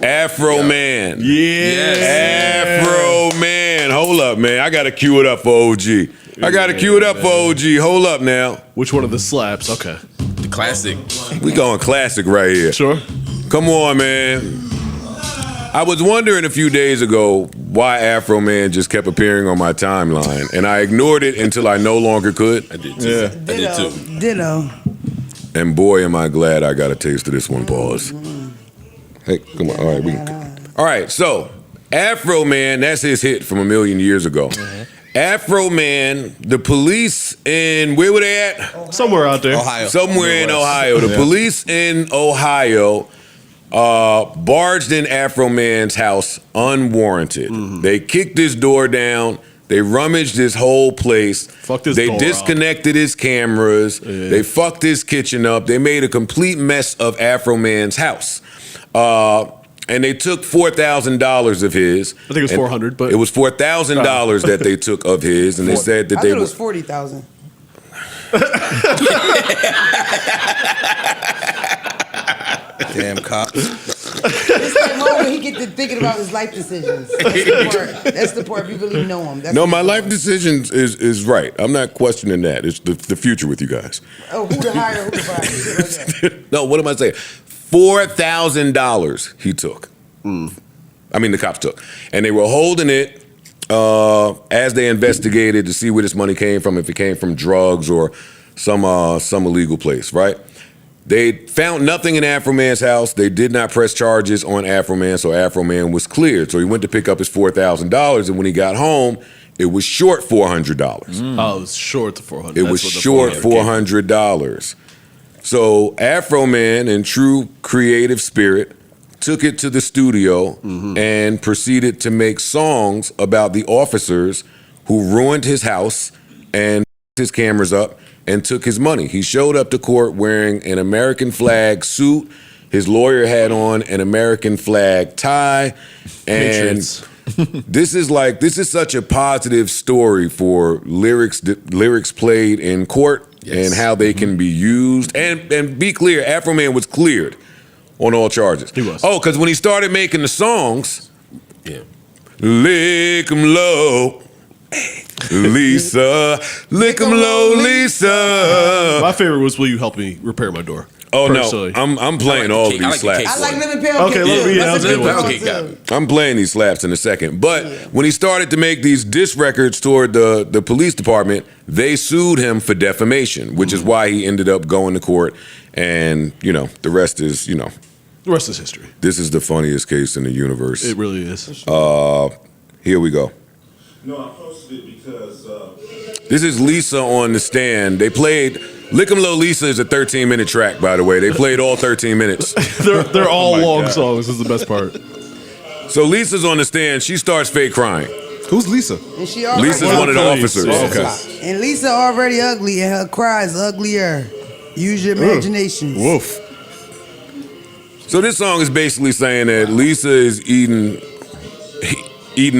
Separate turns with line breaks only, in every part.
Afroman.
Yes.
Afroman. Hold up, man. I got to cue it up for OG. I got to cue it up for OG. Hold up now.
Which one of the slaps? Okay.
The classic.
We going classic right here.
Sure.
Come on, man. I was wondering a few days ago why Afroman just kept appearing on my timeline, and I ignored it until I no longer could.
I did too.
Yeah.
I did too.
Ditto.
And boy, am I glad I got a taste of this one. Pause. Hey, come on. All right, all right. So, Afroman, that's his hit from a million years ago. Afroman, the police in where were they at?
Somewhere out there.
Ohio.
Somewhere in Ohio. The police in Ohio barged in Afroman's house unwarranted. They kicked his door down. They rummaged his whole place.
Fucked his
they
door
disconnected his cameras. They fucked his kitchen up. They made a complete mess of Afroman's house. And they took $4,000 of his.
I think it was 400, but
it was $4,000 that they took of his, and they said that
I
they
thought it was 40,000.
Damn cops.
It's that moment he get to thinking about his life decisions. That's the part if you really know him. That's
No, my life decisions is right. I'm not questioning that. It's the future with you guys.
Oh, who to hire, who to fire. Shit like that.
No, what am I saying? $4,000 he took. I mean, the cops took. And they were holding it as they investigated to see where this money came from, if it came from drugs or some illegal place, right? They found nothing in Afroman's house. They did not press charges on Afroman, so Afroman was cleared. So he went to pick up his $4,000, and when he got home, it was short $400.
Oh, it was short to 400.
It was short $400. So Afroman, in true creative spirit, took it to the studio and proceeded to make songs about the officers who ruined his house and his cameras up and took his money. He showed up to court wearing an American flag suit. His lawyer had on an American flag tie. And this is such a positive story for lyrics played in court and how they can be used. And be clear, Afroman was cleared on all charges.
He was.
Oh, because when he started making the songs, lick 'em low, Lisa, lick 'em low, Lisa.
My favorite was "Will You Help Me Repair My Door."
Oh
personally.
no, I'm playing all of these slaps.
I like Lemon Pound Cake.
Okay,
That's a good
Pound
one,
Cake got me.
I'm playing these slaps in a second. But when he started to make these diss records toward the police department, they sued him for defamation, which is why he ended up going to court. And, the rest is,
The rest is history.
this is the funniest case in the universe.
It really is.
Here we go.
No, I posted it because
This is Lisa on the stand. They played Lick 'em Low Lisa is a 13-minute track, by the way. They played all 13 minutes.
They're all long songs. Is the best part.
So Lisa's on the stand. She starts fake crying.
Who's Lisa?
And she already
Lisa's one of the
Police.
officers.
Oh,
Okay.
And Lisa already ugly, and her cries uglier. Use your imagination.
Woof.
So this song is basically saying that Lisa is eating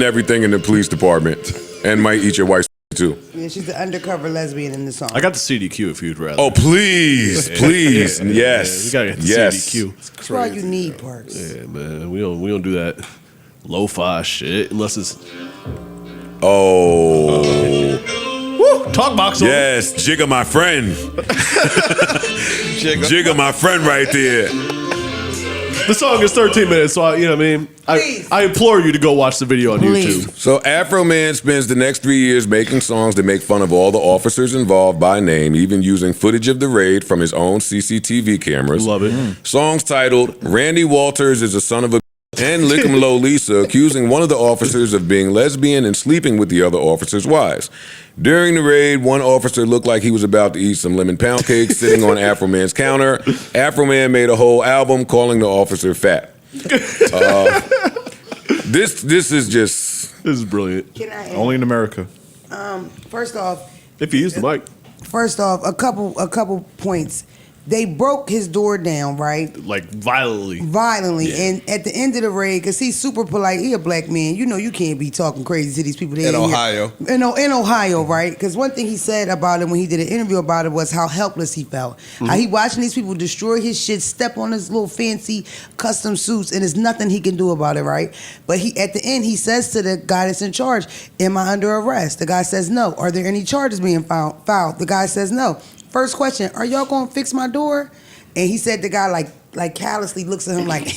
everything in the police department and might eat your wife's too.
Yeah, she's the undercover lesbian in the song.
I got the CDQ if you'd rather.
Oh, please, please, yes,
We gotta get the
yes.
CDQ.
That's all you need, Parks.
Yeah, man. We don't do that lo-fi shit unless it's
Oh,
talk box. On.
yes, Jigga, my friend. Jigga, my friend, right there.
The song is 13 minutes, so I implore you to go watch the video on
Please.
YouTube.
So Afroman spends the next 3 years making songs that make fun of all the officers involved by name, even using footage of the raid from his own CCTV cameras.
Love it.
Songs titled "Randy Walters is a Son of a" and "Lick 'em Low Lisa," accusing one of the officers of being lesbian and sleeping with the other officers' wives. During the raid, one officer looked like he was about to eat some lemon pound cake sitting on Afroman's counter. Afroman made a whole album calling the officer fat. This is just...
This is brilliant.
Can I
Only in America.
First off,
If you use the mic.
a couple points. They broke his door down, right?
Like violently.
Violently. And at the end of the raid, because he's super polite, he a black man. You know you can't be talking crazy to these people.
In Ohio.
In Ohio, right? Because one thing he said about it when he did an interview about it was how helpless he felt. How he watching these people destroy his shit, step on his little fancy custom suits, and there's nothing he can do about it, right? But he at the end, he says to the guy that's in charge, am I under arrest? The guy says no. Are there any charges being filed? The guy says no. First question, are y'all gonna fix my door? And he said the guy like callously looks at him like,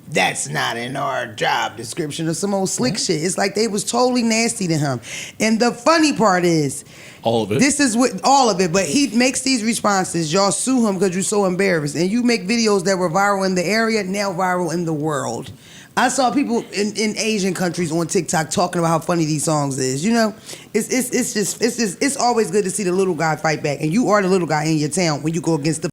that's not in our job description or some old slick shit. It's like they was totally nasty to him. And the funny part is,
all of it.
this is what all of it, but he makes these responses. Y'all sue him because you're so embarrassed. And you make videos that were viral in the area, now viral in the world. I saw people in Asian countries on TikTok talking about how funny these songs is. You know, it's always good to see the little guy fight back, and you are the little guy in your town when you go against the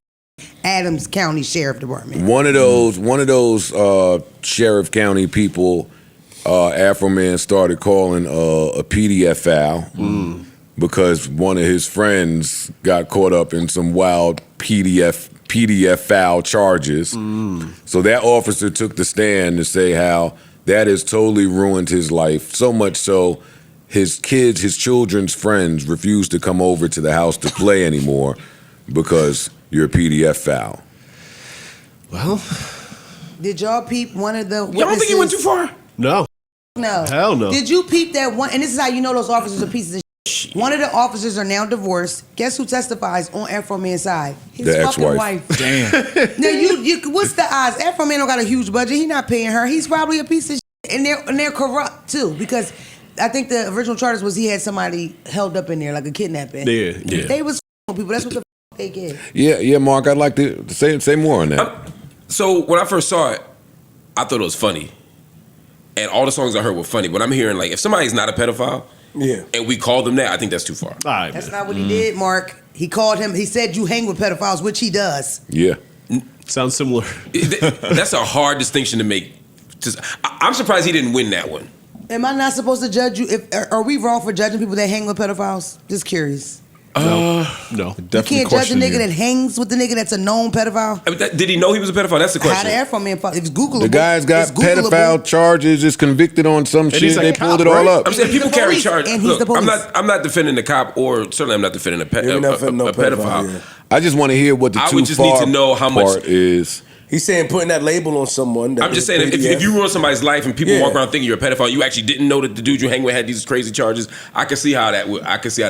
Adams County Sheriff Department.
One of those Sheriff County people, Afroman started calling a PDF file because one of his friends got caught up in some wild PDF foul charges. So that officer took the stand to say how that has totally ruined his life. So much so, his children's friends refuse to come over to the house to play anymore because you're a PDF foul.
Well,
did y'all peep one of the
Y'all don't think he went too far?
no.
No.
Hell no.
Did you peep that one? And this is how you know those officers are pieces of shit. One of the officers are now divorced. Guess who testifies on Afroman's side? His
The
fucking
ex-wife.
wife.
Damn.
Now you what's the odds? Afroman don't got a huge budget. He not paying her. He's probably a piece of shit. And they're corrupt too, because I think the original charges was he had somebody held up in there like a kidnapping.
Yeah.
They was people. That's what the they get.
Yeah, Mark, I'd like to say more on that.
So when I first saw it, I thought it was funny. And all the songs I heard were funny. But I'm hearing, like, if somebody's not a pedophile and we call them that, I think that's too far.
All right,
That's
man.
not what he did, Mark. He called him. He said you hang with pedophiles, which he does.
Yeah.
Sounds similar.
That's a hard distinction to make. I'm surprised he didn't win that one.
Am I not supposed to judge you? Are we wrong for judging people that hang with pedophiles? Just curious.
No.
You can't judge a nigga that hangs with the nigga that's a known pedophile.
I mean, did he know he was a pedophile? That's the
How
question.
the Afroman fall? It's Googleable.
The guy's got
It's Googleable.
pedophile charges, is convicted on some shit.
he's a
They
cop,
pulled it all
right?
up.
I'm saying people
He's the
carry
police,
charges.
and he's
Look,
the police.
I'm not defending the cop, or certainly I'm not defending a
You're not defending no
pedophile.
yeah.
I just want to hear what the
I
too
would just
far
need to know how much-
part is.
He's saying putting that label on someone.
I'm just saying, if you ruin somebody's life and people walk around thinking you're a pedophile, you actually didn't know that the dude you hang with had these crazy charges. I can see how that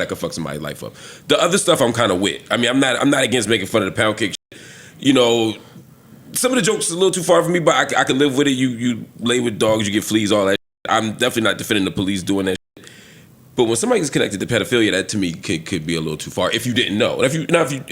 could fuck somebody's life up. The other stuff I'm kind of with. I mean, I'm not against making fun of the pound cake shit. You know, some of the jokes are a little too far for me, but I can live with it. You lay with dogs, you get fleas, all that shit. I'm definitely not defending the police doing that shit. But when somebody gets connected to pedophilia, that to me could be a little too far. If you didn't know, if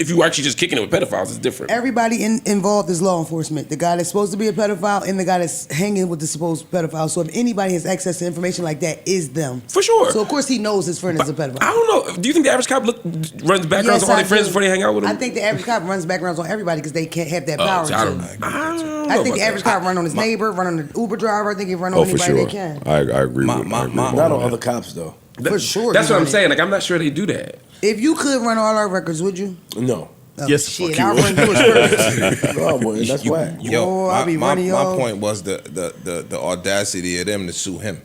you were actually just kicking it with pedophiles, it's different.
Everybody involved is law enforcement. The guy that's supposed to be a pedophile and the guy that's hanging with the supposed pedophile. So if anybody has access to information like that, is them.
For sure.
So of course he knows his friend is a pedophile.
I don't know. Do you think the average cop runs backgrounds
Yes,
on all
I
their friends
do.
before they hang out with them?
I think the average cop runs backgrounds on everybody because they can't have that power.
I don't
to.
know
I think
about
the average
that.
cop run on his neighbor, run on the Uber driver. I think he run on
Oh, for
anybody
sure.
they can.
I agree with
Not
all
on
that.
other cops though.
For sure.
That's
he
what I'm
run it.
saying. Like, I'm not sure they do that.
If you could run all our records, would you?
No.
Oh,
Yes,
shit,
fuck you
I'll
would.
run yours first.
No, boy, that's whack.
Oh, I'll be running
my
y'all.
point was the audacity of them to sue him.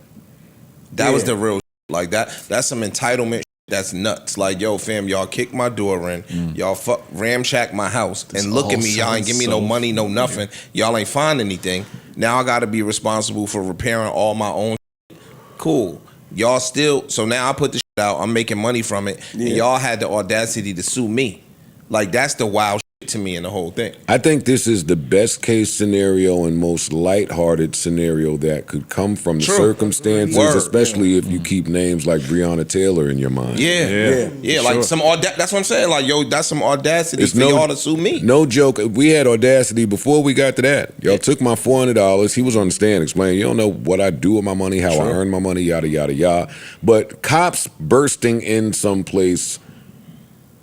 That was the real like that. That's some entitlement. That's nuts. Like, yo, fam, y'all kicked my door in. Y'all ramshack my house. And look at me, y'all ain't give me no money, no nothing. Y'all ain't find anything. Now I got to be responsible for repairing all my own shit. Cool. Y'all still, so now I put the shit out. I'm making money from it. And y'all had the audacity to sue me. Like, that's the wild shit to me in the whole thing.
I think this is the best case scenario and most lighthearted scenario that could come from the
True.
circumstances,
Word.
especially if you keep names like Breonna Taylor in your mind.
Yeah, like some that's what I'm saying. Like, yo, that's some audacity for y'all to sue me.
No joke. We had audacity before we got to that. Y'all took my $400. He was on the stand explaining, you don't know what I do with my money, how I earn my money, yada, yada, yada. But cops bursting in someplace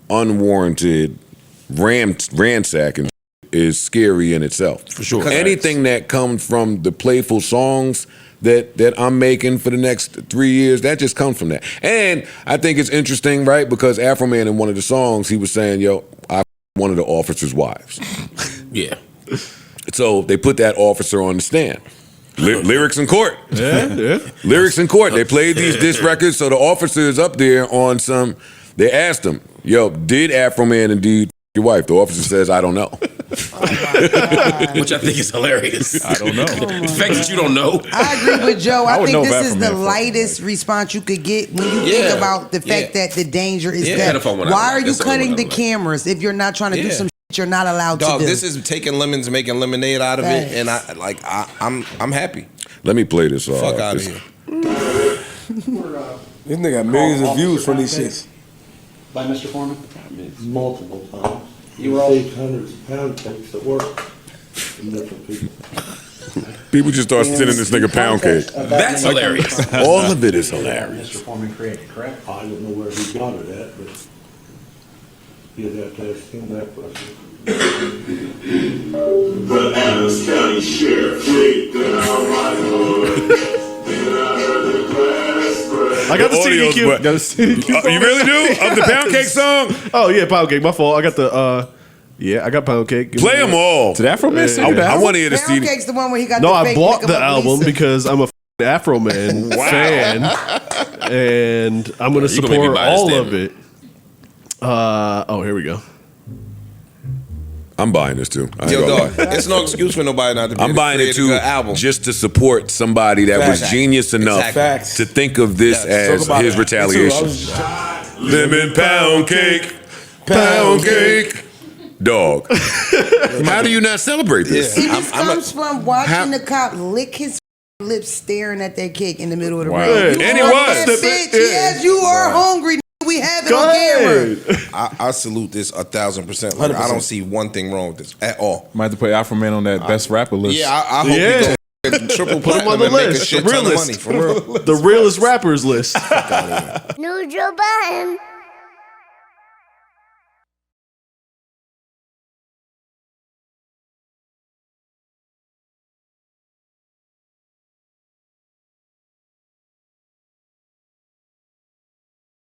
unwarranted, ransacking is scary in itself. For sure. Anything that comes from the playful songs that I'm making for the next 3 years, that just comes from that. And I think it's interesting, right? Because Afroman in one of the songs, he was saying, yo, I one of the officer's wives.
Yeah.
So they put that officer on the stand. Lyrics in court.
Yeah.
Lyrics in court. They played these disc records, so the officer is up there on some. They asked him, "Yo, did Afroman indeed your wife?" The officer says, "I don't know."
Which I think is hilarious.
I don't know.
The fact that you don't know.
I agree with Joe. I
would
think
know
this is
Afroman
the
fucking
lightest response you could get when you
Yeah.
think about the fact that the danger is
Yeah.
that.
Pedophile one I
Why are
like.
you
That's the only
cutting
one I
the
like.
cameras if you're not trying to do
Yeah.
some shit you're not allowed
Dog,
to do?
this is taking lemons, making lemonade out of it, and I'm happy.
Let me play this.
Fuck out of
this-
here.
This nigga got millions of views from these shits.
By Mr. Foreman?
Multiple times.
You were all-
Received hundreds of pound cakes at work from different people.
People just start sending this nigga pound cake.
That's hilarious.
All of it is hilarious.
Mr. Foreman created, correct?
I don't know where he got it at, but you'd have to ask him that question.
The Adams County Sheriff, take down my hood. Then I heard the glass break.
I got the CD
audio's
cue.
wet. You really do? Of the pound cake song?
Oh yeah, pound cake. My fault. I got the I got pound cake. Give
Play
me
them
that.
all.
Did Afroman sing that?
I want to hear the
Pound
CD.
Cake's the one where he got
No,
the
I
fake
bought
nigga
the
with
album
Lisa.
because I'm a Afroman fan, and I'm gonna
You gonna make me
support
buy this
all
damn-
of it. Here we go.
I'm buying this too. I ain't
Yo,
gonna
dog,
lie.
it's no excuse for nobody not to be
I'm
able to
buying it
create a
too
good album.
just to support somebody that was
Facts.
genius enough
Facts.
to think of this
Yes,
as
talk about
his
it.
retaliation.
Me too.
Lemon pound cake, pound cake, dog. How do you not celebrate this?
See, this comes from watching
How-
the cop lick his lips staring at that cake in the middle of the
Wow.
road.
And he
Fuck
was.
that bitch. Yes, you are hungry. We have it
Go
on camera.
ahead.
I salute this 1,000%. Like, I don't see one thing wrong with this at all.
Might have to put Afroman on that best rapper list.
Yeah, I hope
Yeah.
he go triple
Put him on
platinum
the
and make a
list.
shit
The
ton of
realest.
money for real.
The realest rappers list.
Neutral Budden.